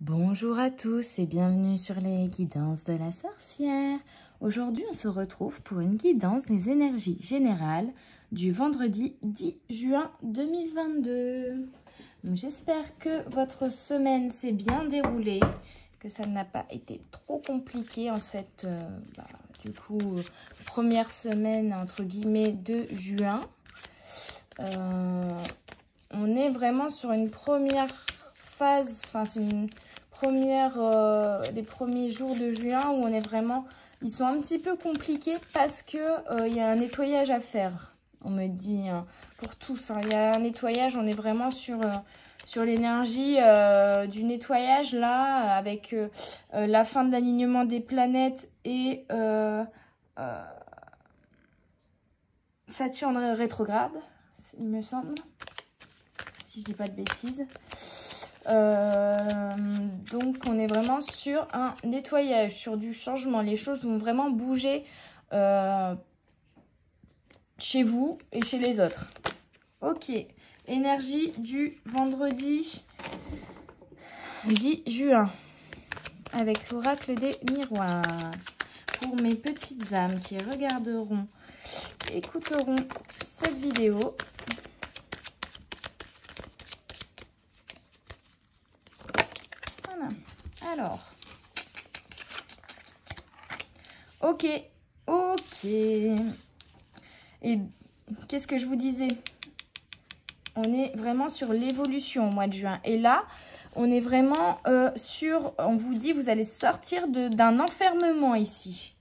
Bonjour à tous et bienvenue sur les guidances de la sorcière. Aujourd'hui, on se retrouve pour une guidance des énergies générales du vendredi 10 juin 2022. J'espère que votre semaine s'est bien déroulée, que ça n'a pas été trop compliqué en cette première semaine entre guillemets de juin. On est vraiment sur une première phase, c'est une première, les premiers jours de juin où on est vraiment, ils sont un petit peu compliqués parce que il y a un nettoyage à faire. On me dit pour tous, il y a un nettoyage, on est vraiment sur l'énergie du nettoyage là, avec la fin de l'alignement des planètes et Saturne rétrograde, il me semble, si je dis pas de bêtises. Donc on est vraiment sur un nettoyage, sur du changement. Les choses vont vraiment bouger chez vous et chez les autres. Ok, énergie du vendredi 10 juin avec l'oracle des miroirs. Pour mes petites âmes qui regarderont, écouteront cette vidéo, alors, ok. Et qu'est-ce que je vous disais? On est vraiment sur l'évolution au mois de juin. Et là, on est vraiment on vous dit, vous allez sortir d'un enfermement ici.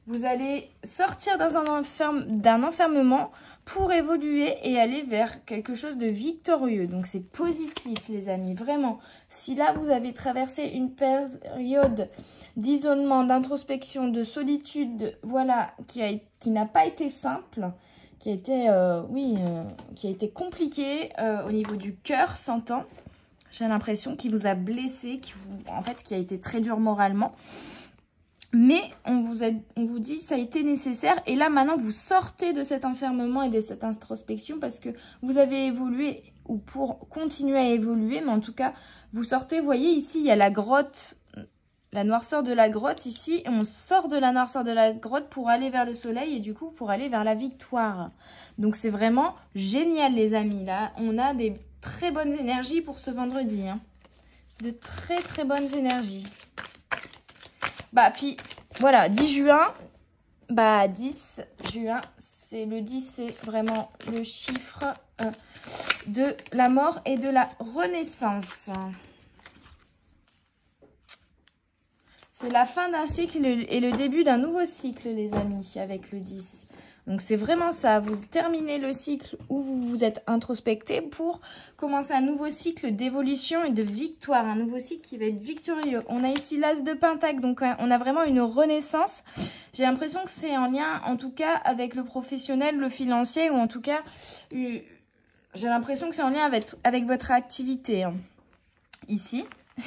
Vous allez sortir d'un enfermement pour évoluer et aller vers quelque chose de victorieux. Donc, c'est positif, les amis, vraiment. Si là, vous avez traversé une période d'isolement, d'introspection, de solitude, voilà, qui n'a pas été simple, qui a été, qui a été compliqué au niveau du cœur, s'entend. J'ai l'impression qu'il vous a blessé, qui a été très dur moralement. Mais on vous dit ça a été nécessaire. Et là, maintenant, vous sortez de cet enfermement et de cette introspection parce que vous avez évolué ou pour continuer à évoluer. Mais en tout cas, vous sortez. Vous voyez, ici, il y a la grotte, la noirceur de la grotte ici. Et on sort de la noirceur de la grotte pour aller vers le soleil et du coup, pour aller vers la victoire. Donc, c'est vraiment génial, les amis. Là, on a des très bonnes énergies pour ce vendredi. Hein. De très, très bonnes énergies. Puis voilà, 10 juin, 10 juin, le 10, c'est vraiment le chiffre de la mort et de la renaissance. C'est la fin d'un cycle et le début d'un nouveau cycle, les amis, avec le 10. Donc, c'est vraiment ça. Vous terminez le cycle où vous vous êtes introspecté pour commencer un nouveau cycle d'évolution et de victoire. Un nouveau cycle qui va être victorieux. On a ici l'As de Pentacle. Donc, on a vraiment une renaissance. J'ai l'impression que c'est en lien, en tout cas, avec le professionnel, le financier. Ou en tout cas, j'ai l'impression que c'est en lien avec votre activité. Hein. Ici.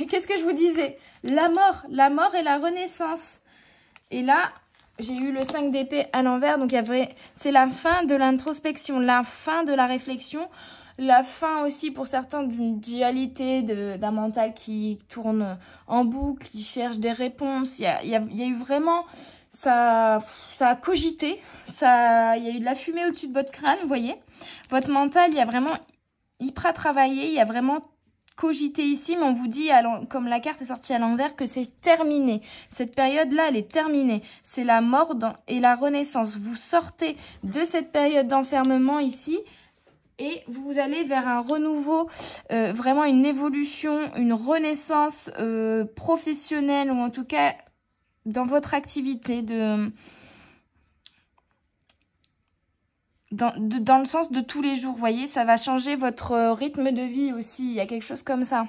Qu'est-ce que je vous disais? La mort et la renaissance. Et là... j'ai eu le 5 d'épée à l'envers, donc c'est la fin de l'introspection, la fin de la réflexion, la fin aussi pour certains d'une dualité, d'un mental qui tourne en boucle, qui cherche des réponses. Il y a eu vraiment, ça a cogité, il y a eu de la fumée au-dessus de votre crâne, vous voyez. Votre mental, il y a vraiment hyper à travailler, il y a vraiment cogiter ici, mais on vous dit, comme la carte est sortie à l'envers, que c'est terminé. Cette période-là, elle est terminée. C'est la mort et la renaissance. Vous sortez de cette période d'enfermement ici et vous allez vers un renouveau, vraiment une évolution, une renaissance professionnelle ou en tout cas dans votre activité dans le sens de tous les jours, vous voyez, ça va changer votre rythme de vie aussi, il y a quelque chose comme ça.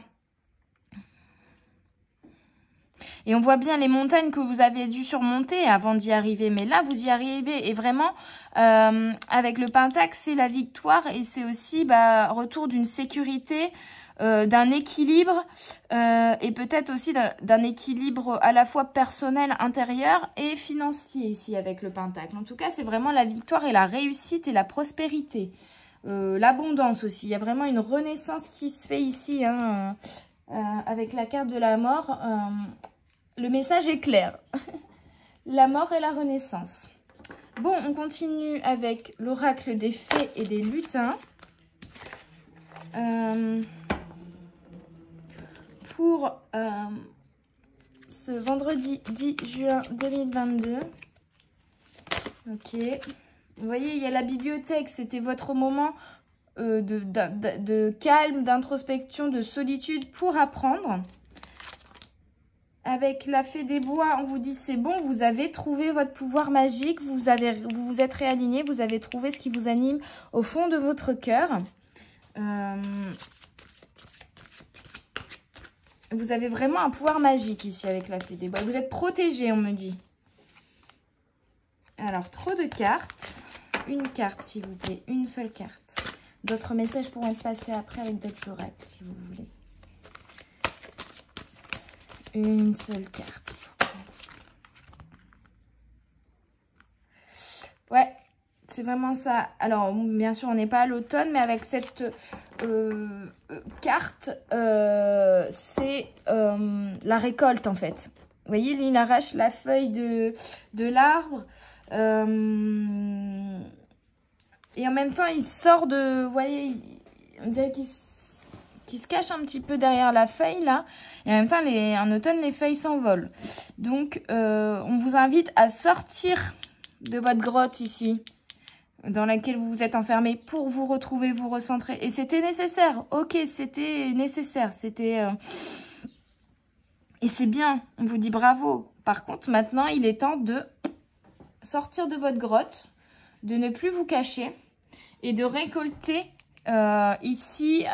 Et on voit bien les montagnes que vous avez dû surmonter avant d'y arriver, mais là, vous y arrivez. Et vraiment, avec le Pentacle, c'est la victoire et c'est aussi retour d'une sécurité, d'un équilibre et peut-être aussi d'un équilibre à la fois personnel, intérieur et financier ici avec le Pentacle. En tout cas, c'est vraiment la victoire et la réussite et la prospérité. L'abondance aussi. Il y a vraiment une renaissance qui se fait ici. Hein. avec la carte de la mort, le message est clair. La mort et la renaissance. Bon, on continue avec l'oracle des fées et des lutins. Pour ce vendredi 10 juin 2022. Ok. Vous voyez, il y a la bibliothèque. C'était votre moment de calme, d'introspection, de solitude pour apprendre. Avec la fée des bois, on vous dit c'est bon, vous avez trouvé votre pouvoir magique, vous vous êtes réaligné, vous avez trouvé ce qui vous anime au fond de votre cœur. Vous avez vraiment un pouvoir magique ici avec la fée des bois. Vous êtes protégé, on me dit. Alors, trop de cartes. Une carte, s'il vous plaît. Une seule carte. D'autres messages pourront être passés après avec d'autres oracles, si vous voulez. Une seule carte, s'il vous plaît. Ouais, c'est vraiment ça. Alors, bien sûr, on n'est pas à l'automne, mais avec cette carte, c'est la récolte, en fait. Vous voyez, il arrache la feuille de l'arbre. Et en même temps, il sort de... Vous voyez, on dirait qu'il se cache un petit peu derrière la feuille, là. Et en même temps, en automne, les feuilles s'envolent. Donc, on vous invite à sortir de votre grotte ici, dans laquelle vous vous êtes enfermé, pour vous retrouver, vous recentrer. Et c'était nécessaire. Ok, c'était nécessaire. C'était... Et c'est bien. On vous dit bravo. Par contre, maintenant, il est temps de sortir de votre grotte, de ne plus vous cacher et de récolter ici,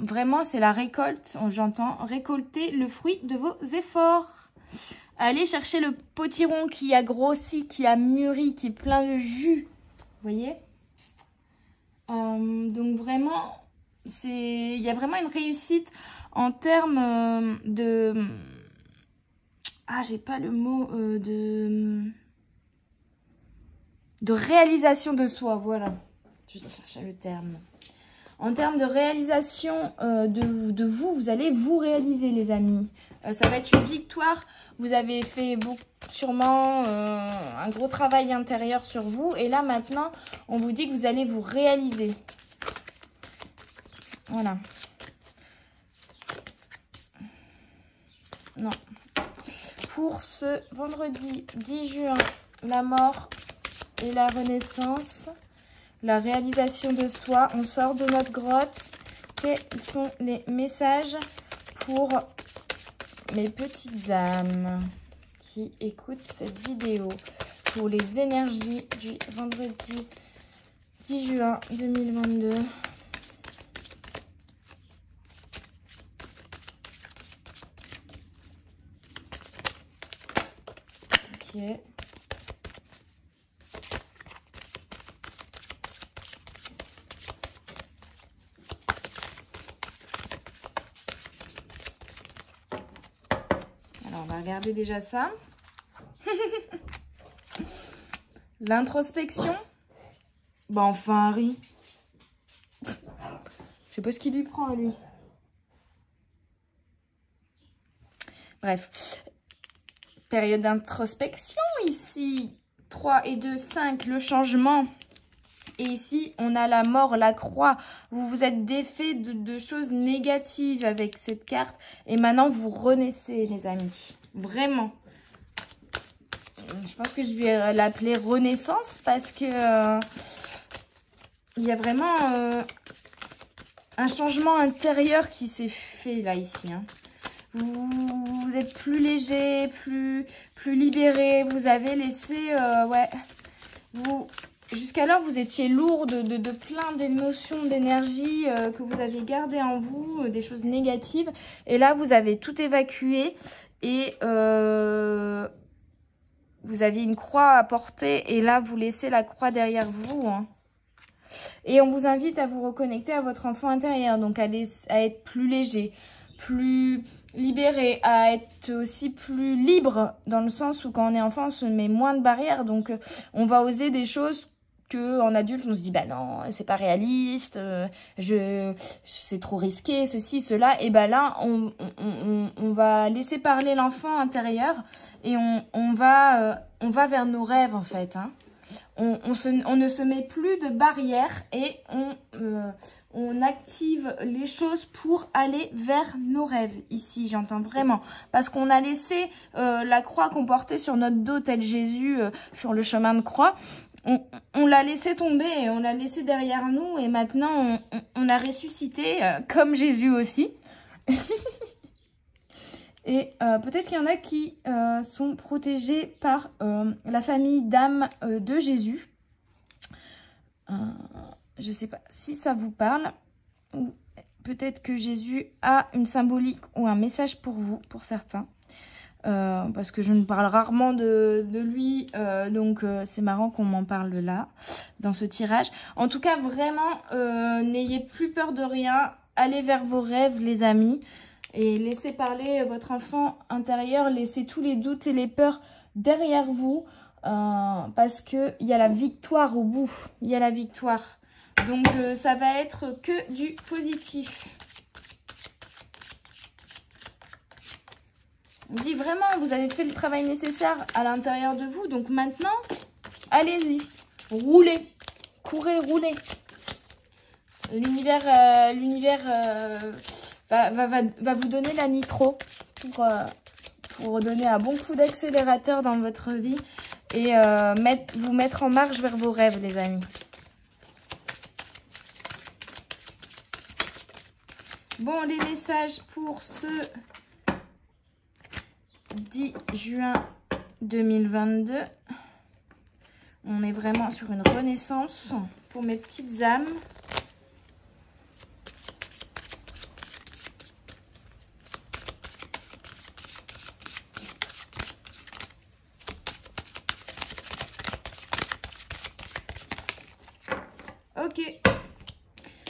vraiment c'est la récolte, j'entends, récolter le fruit de vos efforts. Allez chercher le potiron qui a grossi, qui a mûri, qui est plein de jus, vous voyez. Donc vraiment, il y a vraiment une réussite en termes de... Ah, j'ai pas le mot de réalisation de soi, voilà. Je vais chercher le terme. En termes de réalisation de vous, vous allez vous réaliser, les amis. Ça va être une victoire. Vous avez fait sûrement un gros travail intérieur sur vous. Et là, maintenant, on vous dit que vous allez vous réaliser. Voilà. Non. Pour ce vendredi 10 juin, la mort et la renaissance, la réalisation de soi, on sort de notre grotte. Quels sont les messages pour mes petites âmes qui écoutent cette vidéo, pour les énergies du vendredi 10 juin 2022? Ok. Alors, on va regarder déjà ça. L'introspection. Bah enfin, Harry. Je sais pas ce qu'il lui prend à lui. Bref. Période d'introspection ici. 3 et 2, 5, le changement. Et ici, on a la mort, la croix. Vous vous êtes défait de choses négatives avec cette carte. Et maintenant, vous renaissez, les amis. Vraiment. Je pense que je vais l'appeler Renaissance parce que il y a vraiment un changement intérieur qui s'est fait là, ici. Hein. Vous êtes plus léger, plus libéré. Vous avez laissé... ouais. Jusqu'alors, vous étiez lourd de plein d'émotions, d'énergie que vous avez gardées en vous, des choses négatives. Et là, vous avez tout évacué et vous aviez une croix à porter. Et là, vous laissez la croix derrière vous. Hein. Et on vous invite à vous reconnecter à votre enfant intérieur. Donc, à être plus léger, plus libéré, à être aussi plus libre. Dans le sens où quand on est enfant, on se met moins de barrières. Donc, on va oser des choses que en adulte, on se dit, bah non, c'est pas réaliste, c'est trop risqué, ceci, cela. Et bah là, on va laisser parler l'enfant intérieur et on va vers nos rêves, en fait. Hein. On ne se met plus de barrières et on active les choses pour aller vers nos rêves. Ici, j'entends vraiment. Parce qu'on a laissé la croix qu'on portait sur notre dos, tel Jésus sur le chemin de croix. On l'a laissé tomber, et on l'a laissé derrière nous et maintenant on a ressuscité comme Jésus aussi. Et peut-être qu'il y en a qui sont protégés par la famille d'âmes de Jésus. Je ne sais pas si ça vous parle. Ou peut-être que Jésus a une symbolique ou un message pour vous, pour certains. Parce que je ne parle rarement de lui, donc c'est marrant qu'on m'en parle de là, dans ce tirage. En tout cas, vraiment, n'ayez plus peur de rien. Allez vers vos rêves, les amis. Et laissez parler votre enfant intérieur. Laissez tous les doutes et les peurs derrière vous. Parce qu'il y a la victoire au bout. Il y a la victoire. Donc, ça va être que du positif. On dit vraiment, vous avez fait le travail nécessaire à l'intérieur de vous. Donc maintenant, allez-y. Roulez. Courez, roulez. L'univers va vous donner la nitro pour donner un bon coup d'accélérateur dans votre vie et vous mettre en marche vers vos rêves, les amis. Bon, les messages pour ce 10 juin 2022. On est vraiment sur une renaissance pour mes petites âmes. Ok.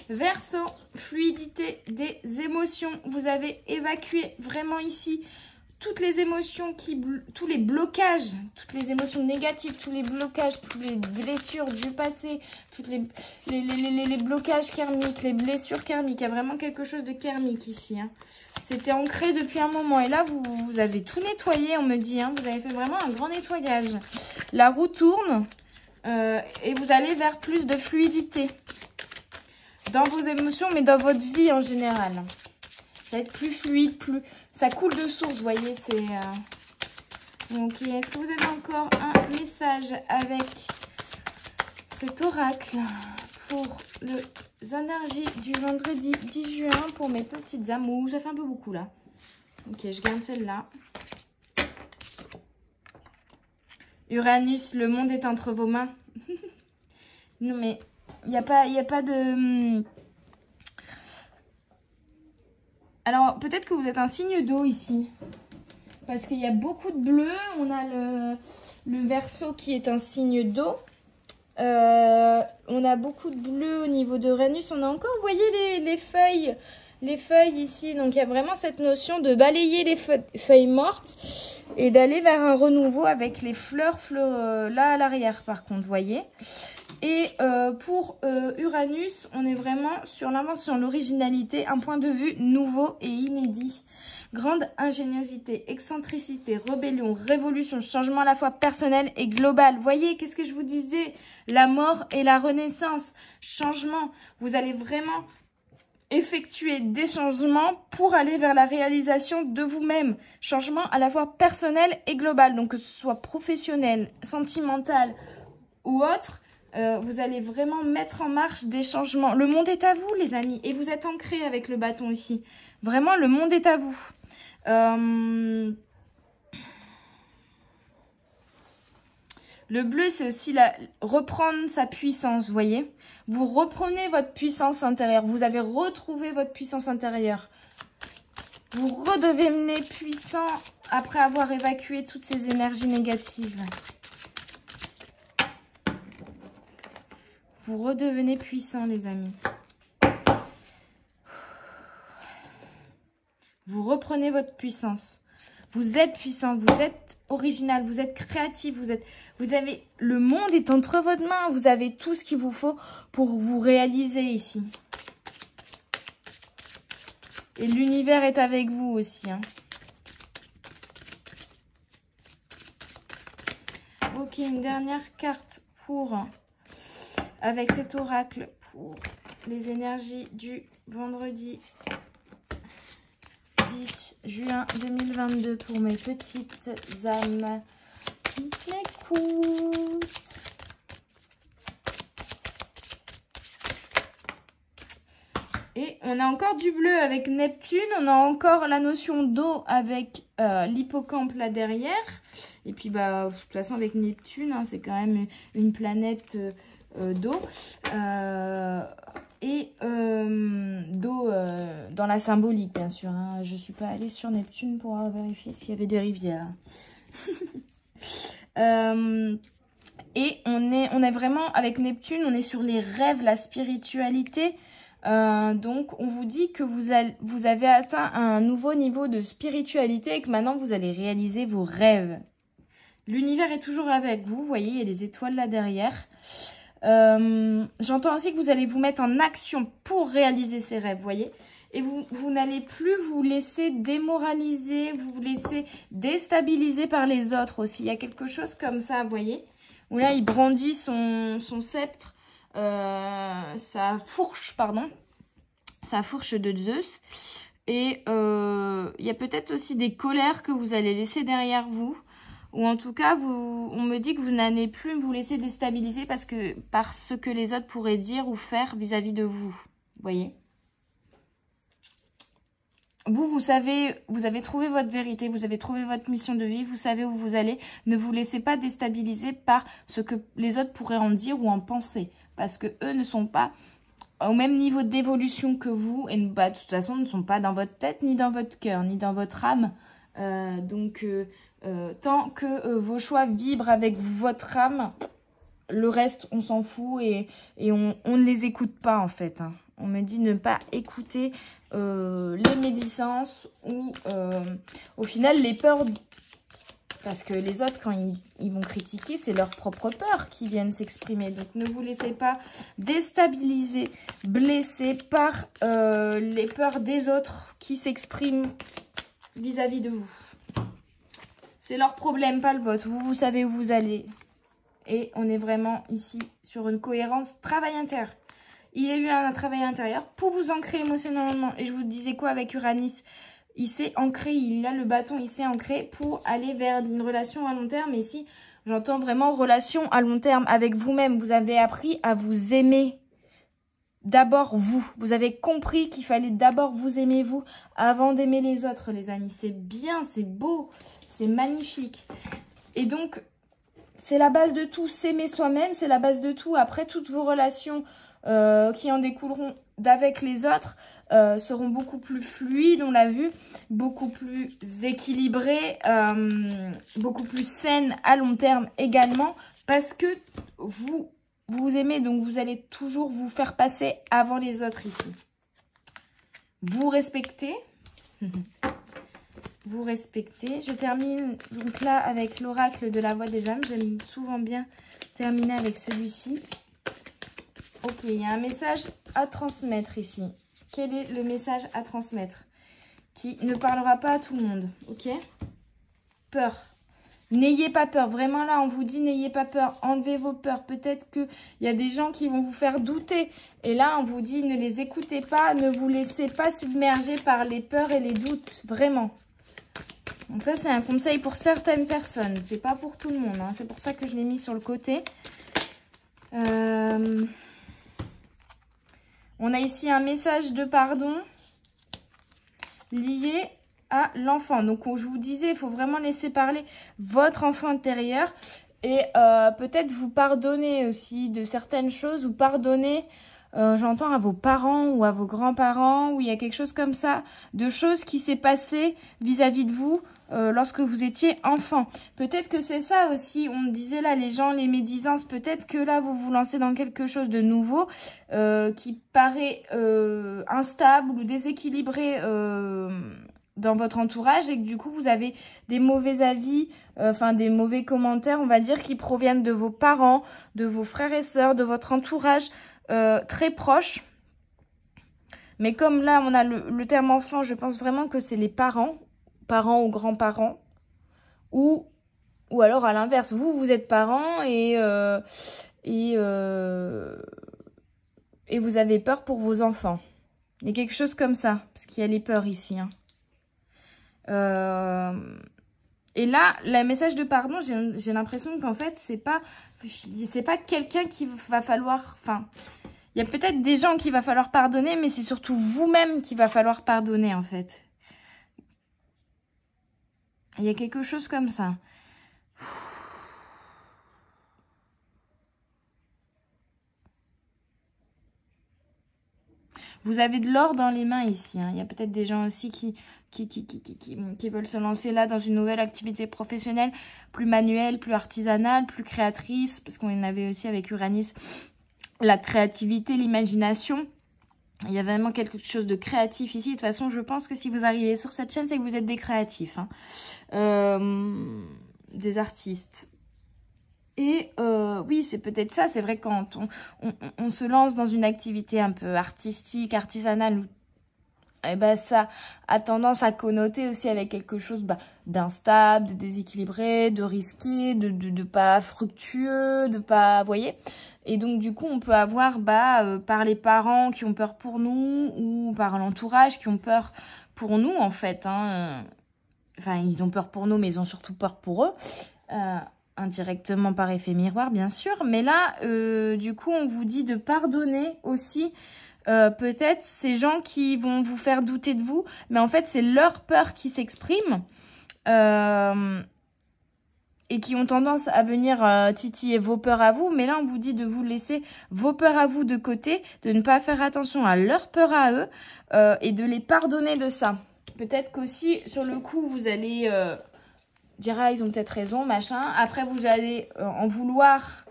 Verseau, fluidité des émotions. Vous avez évacué vraiment ici toutes les émotions, tous les blocages, toutes les émotions négatives, tous les blocages, toutes les blessures du passé, toutes les blocages karmiques, les blessures karmiques. Il y a vraiment quelque chose de karmique ici. Hein. C'était ancré depuis un moment. Et là, vous avez tout nettoyé, on me dit. Hein. Vous avez fait vraiment un grand nettoyage. La roue tourne et vous allez vers plus de fluidité dans vos émotions, mais dans votre vie en général. Ça va être plus fluide, ça coule de source, vous voyez, c'est... Ok, est-ce que vous avez encore un message avec cet oracle pour les énergies du vendredi 10 juin pour mes petites âmes? Ouh, ça fait un peu beaucoup, là. Ok, je garde celle-là. Uranus, le monde est entre vos mains. Non, mais il n'y a pas de... Alors, peut-être que vous êtes un signe d'eau ici. Parce qu'il y a beaucoup de bleu. On a le Verseau qui est un signe d'eau. On a beaucoup de bleu au niveau de Uranus. On a encore, vous voyez, les feuilles. Les feuilles ici. Donc, il y a vraiment cette notion de balayer les feuilles mortes. Et d'aller vers un renouveau avec les fleurs là à l'arrière, par contre, vous voyez. Et pour Uranus, on est vraiment sur l'invention, l'originalité, un point de vue nouveau et inédit. Grande ingéniosité, excentricité, rébellion, révolution, changement à la fois personnel et global. Voyez, qu'est-ce que je vous disais? La mort et la renaissance, changement. Vous allez vraiment effectuer des changements pour aller vers la réalisation de vous-même. Changement à la fois personnel et global, donc que ce soit professionnel, sentimental ou autre. Vous allez vraiment mettre en marche des changements. Le monde est à vous, les amis. Et vous êtes ancrés avec le bâton ici. Vraiment, le monde est à vous. Le bleu, c'est aussi reprendre sa puissance, vous voyez. Vous reprenez votre puissance intérieure. Vous avez retrouvé votre puissance intérieure. Vous redevenez puissant après avoir évacué toutes ces énergies négatives. Vous redevenez puissant, les amis. Vous reprenez votre puissance. Vous êtes puissant, vous êtes original, vous êtes créatif, vous avez, le monde est entre votre main. Vous avez tout ce qu'il vous faut pour vous réaliser ici. Et l'univers est avec vous aussi. Hein. Ok, une dernière carte pour, avec cet oracle pour les énergies du vendredi 10 juin 2022 pour mes petites âmes qui m'écoutent. Et on a encore du bleu avec Neptune, on a encore la notion d'eau avec l'hippocampe là derrière. Et puis bah de toute façon avec Neptune, hein, c'est quand même une planète d'eau. D'eau dans la symbolique bien sûr. Hein. Je ne suis pas allée sur Neptune pour vérifier s'il y avait des rivières. Et on est vraiment avec Neptune, on est sur les rêves, la spiritualité. Donc on vous dit que vous avez atteint un nouveau niveau de spiritualité et que maintenant vous allez réaliser vos rêves. L'univers est toujours avec vous, vous voyez, il y a les étoiles là derrière. J'entends aussi que vous allez vous mettre en action pour réaliser ces rêves, vous voyez. Et vous n'allez plus vous laisser démoraliser, vous laisser déstabiliser par les autres aussi. Il y a quelque chose comme ça, vous voyez. Où là, il brandit son sceptre, sa fourche, pardon. Sa fourche de Zeus. Et il y a peut-être aussi des colères que vous allez laisser derrière vous. Ou en tout cas, on me dit que vous n'allez plus vous laisser déstabiliser par ce que les autres pourraient dire ou faire vis-à-vis de vous. Vous voyez? Vous savez, vous avez trouvé votre vérité, vous avez trouvé votre mission de vie, vous savez où vous allez. Ne vous laissez pas déstabiliser par ce que les autres pourraient en dire ou en penser. Parce que eux ne sont pas au même niveau d'évolution que vous. Et bah, de toute façon, ne sont pas dans votre tête, ni dans votre cœur, ni dans votre âme. Tant que vos choix vibrent avec votre âme, le reste, on s'en fout et on ne les écoute pas en fait. Hein. On me dit ne pas écouter les médisances ou au final les peurs. Parce que les autres, quand ils vont critiquer, c'est leurs propres peurs qui viennent s'exprimer. Donc ne vous laissez pas déstabiliser, blesser par les peurs des autres qui s'expriment vis-à-vis de vous. C'est leur problème, pas le vôtre. Vous savez où vous allez. Et on est vraiment ici sur une cohérence travail intérieur. Il y a eu un travail intérieur pour vous ancrer émotionnellement. Et je vous disais quoi avec Uranus? Il s'est ancré, il a le bâton, il s'est ancré pour aller vers une relation à long terme. Et ici, j'entends vraiment relation à long terme avec vous-même. Vous avez appris à vous aimer. D'abord vous. Vous avez compris qu'il fallait d'abord vous aimer vous avant d'aimer les autres, les amis. C'est bien, c'est beau, c'est magnifique. Et donc, c'est la base de tout. S'aimer soi-même, c'est la base de tout. Après, toutes vos relations qui en découleront d'avec les autres seront beaucoup plus fluides, on l'a vu, beaucoup plus équilibrées, beaucoup plus saines à long terme également, parce que vous aimez, donc vous allez toujours vous faire passer avant les autres ici. Vous respectez. Vous respectez. Je termine donc là avec l'oracle de la voix des âmes. J'aime souvent bien terminer avec celui-ci. Ok, il y a un message à transmettre ici. Quel est le message à transmettre? Qui ne parlera pas à tout le monde, ok? Peur. N'ayez pas peur. Vraiment là, on vous dit n'ayez pas peur. Enlevez vos peurs. Peut-être qu'il y a des gens qui vont vous faire douter. Et là, on vous dit ne les écoutez pas. Ne vous laissez pas submerger par les peurs et les doutes. Vraiment. Donc ça, c'est un conseil pour certaines personnes. C'est pas pour tout le monde. Hein. C'est pour ça que je l'ai mis sur le côté. On a ici un message de pardon lié à l'enfant. Donc, je vous disais, il faut vraiment laisser parler votre enfant intérieur et peut-être vous pardonner aussi de certaines choses ou pardonner, j'entends, à vos parents ou à vos grands-parents ou il y a quelque chose comme ça, de choses qui s'est passé vis-à-vis de vous lorsque vous étiez enfant. Peut-être que c'est ça aussi, on me disait là, les gens, les médisances, peut-être que là, vous vous lancez dans quelque chose de nouveau qui paraît instable ou déséquilibré dans votre entourage et que du coup, vous avez des mauvais avis, enfin des mauvais commentaires, on va dire, qui proviennent de vos parents, de vos frères et sœurs, de votre entourage très proche. Mais comme là, on a le terme enfant, je pense vraiment que c'est les parents ou grands-parents, ou alors à l'inverse, vous êtes parents et vous avez peur pour vos enfants. Il y a quelque chose comme ça, parce qu'il y a les peurs ici. Hein. Et là, le message de pardon, j'ai l'impression qu'en fait, c'est pas quelqu'un qu'il va falloir... Enfin, il y a peut-être des gens qu'il va falloir pardonner, mais c'est surtout vous-même qu'il va falloir pardonner, en fait. Il y a quelque chose comme ça. Vous avez de l'or dans les mains ici. Hein. Il y a peut-être des gens aussi qui veulent se lancer là dans une nouvelle activité professionnelle, plus manuelle, plus artisanale, plus créatrice. Parce qu'on en avait aussi avec Uranus, la créativité, l'imagination. Il y a vraiment quelque chose de créatif ici. De toute façon, je pense que si vous arrivez sur cette chaîne, c'est que vous êtes des créatifs. Hein. Des artistes. Et oui, c'est peut-être ça. C'est vrai quand on se lance dans une activité un peu artistique, artisanale, eh ben, ça a tendance à connoter aussi avec quelque chose d'instable, de déséquilibré, de risqué, de pas fructueux, de pas... Vous voyez ? Et donc, du coup, on peut avoir par les parents qui ont peur pour nous ou par l'entourage qui ont peur pour nous, en fait. Hein. Enfin, ils ont peur pour nous, mais ils ont surtout peur pour eux. Indirectement par effet miroir, bien sûr. Mais là, du coup, on vous dit de pardonner aussi peut-être ces gens qui vont vous faire douter de vous. Mais en fait, c'est leur peur qui s'exprime et qui ont tendance à venir titiller vos peurs à vous. Mais là, on vous dit de vous laisser vos peurs à vous de côté, de ne pas faire attention à leurs peurs à eux et de les pardonner de ça. Peut-être qu'aussi, sur le coup, vous allez... dire, ils ont peut-être raison, machin. Après, vous allez en vouloir.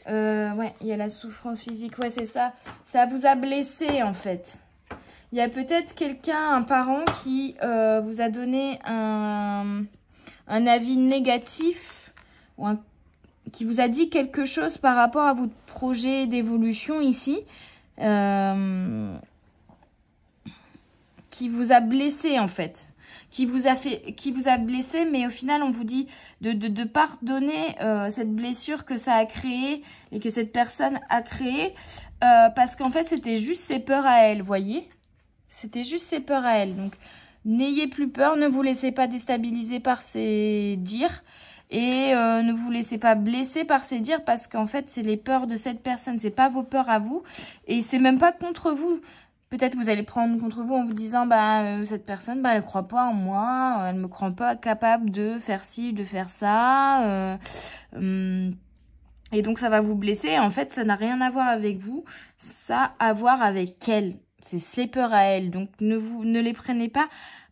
Ouais, il y a la souffrance physique. Ouais, c'est ça. Ça vous a blessé, en fait. Il y a peut-être quelqu'un, un parent, qui vous a donné un avis négatif. Ou qui vous a dit quelque chose par rapport à votre projet d'évolution ici. Qui vous a blessé, en fait. Qui vous a blessé, mais au final, on vous dit de pardonner cette blessure que ça a créée et que cette personne a créée, parce qu'en fait, c'était juste ses peurs à elle, voyez. C'était juste ses peurs à elle. Donc, n'ayez plus peur, ne vous laissez pas déstabiliser par ces dires et ne vous laissez pas blesser par ces dires, parce qu'en fait, c'est les peurs de cette personne, c'est pas vos peurs à vous et c'est même pas contre vous. Peut-être vous allez prendre contre vous en vous disant cette personne elle croit pas en moi, elle me croit pas capable de faire ci, de faire ça et donc ça va vous blesser. En fait, ça n'a rien à voir avec vous, ça a à voir avec elle. C'est ses peurs à elle. Donc ne les prenez pas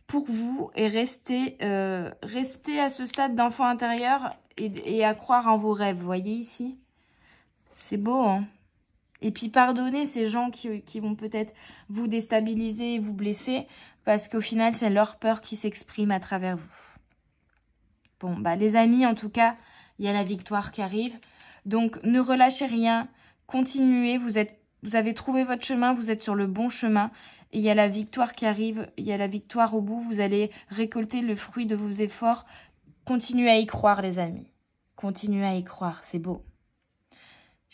pour vous et restez à ce stade d'enfant intérieur et à croire en vos rêves. Vous voyez ici? C'est beau, hein? Et puis pardonnez ces gens qui vont peut-être vous déstabiliser et vous blesser, parce qu'au final, c'est leur peur qui s'exprime à travers vous. Bon, les amis, en tout cas, il y a la victoire qui arrive. Donc, ne relâchez rien, continuez, vous avez trouvé votre chemin, vous êtes sur le bon chemin. Et il y a la victoire qui arrive, il y a la victoire au bout, vous allez récolter le fruit de vos efforts. Continuez à y croire, les amis. Continuez à y croire, c'est beau.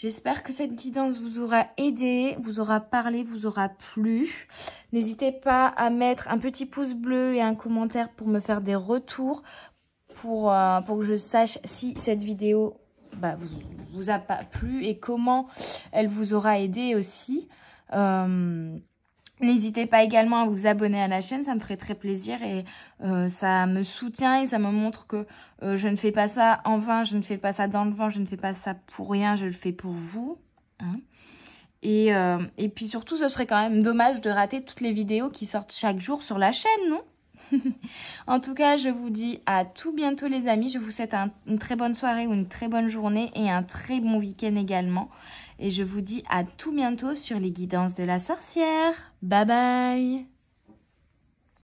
J'espère que cette guidance vous aura aidé, vous aura parlé, vous aura plu. N'hésitez pas à mettre un petit pouce bleu et un commentaire pour me faire des retours, pour que je sache si cette vidéo vous a pas plu et comment elle vous aura aidé aussi. N'hésitez pas également à vous abonner à la chaîne, ça me ferait très plaisir et ça me soutient et ça me montre que je ne fais pas ça en vain, je ne fais pas ça dans le vent, je ne fais pas ça pour rien, je le fais pour vous. Hein. Et puis surtout, ce serait quand même dommage de rater toutes les vidéos qui sortent chaque jour sur la chaîne, non? En tout cas, je vous dis à tout bientôt les amis, je vous souhaite une très bonne soirée ou une très bonne journée et un très bon week-end également. Et je vous dis à tout bientôt sur les guidances de la sorcière. Bye bye!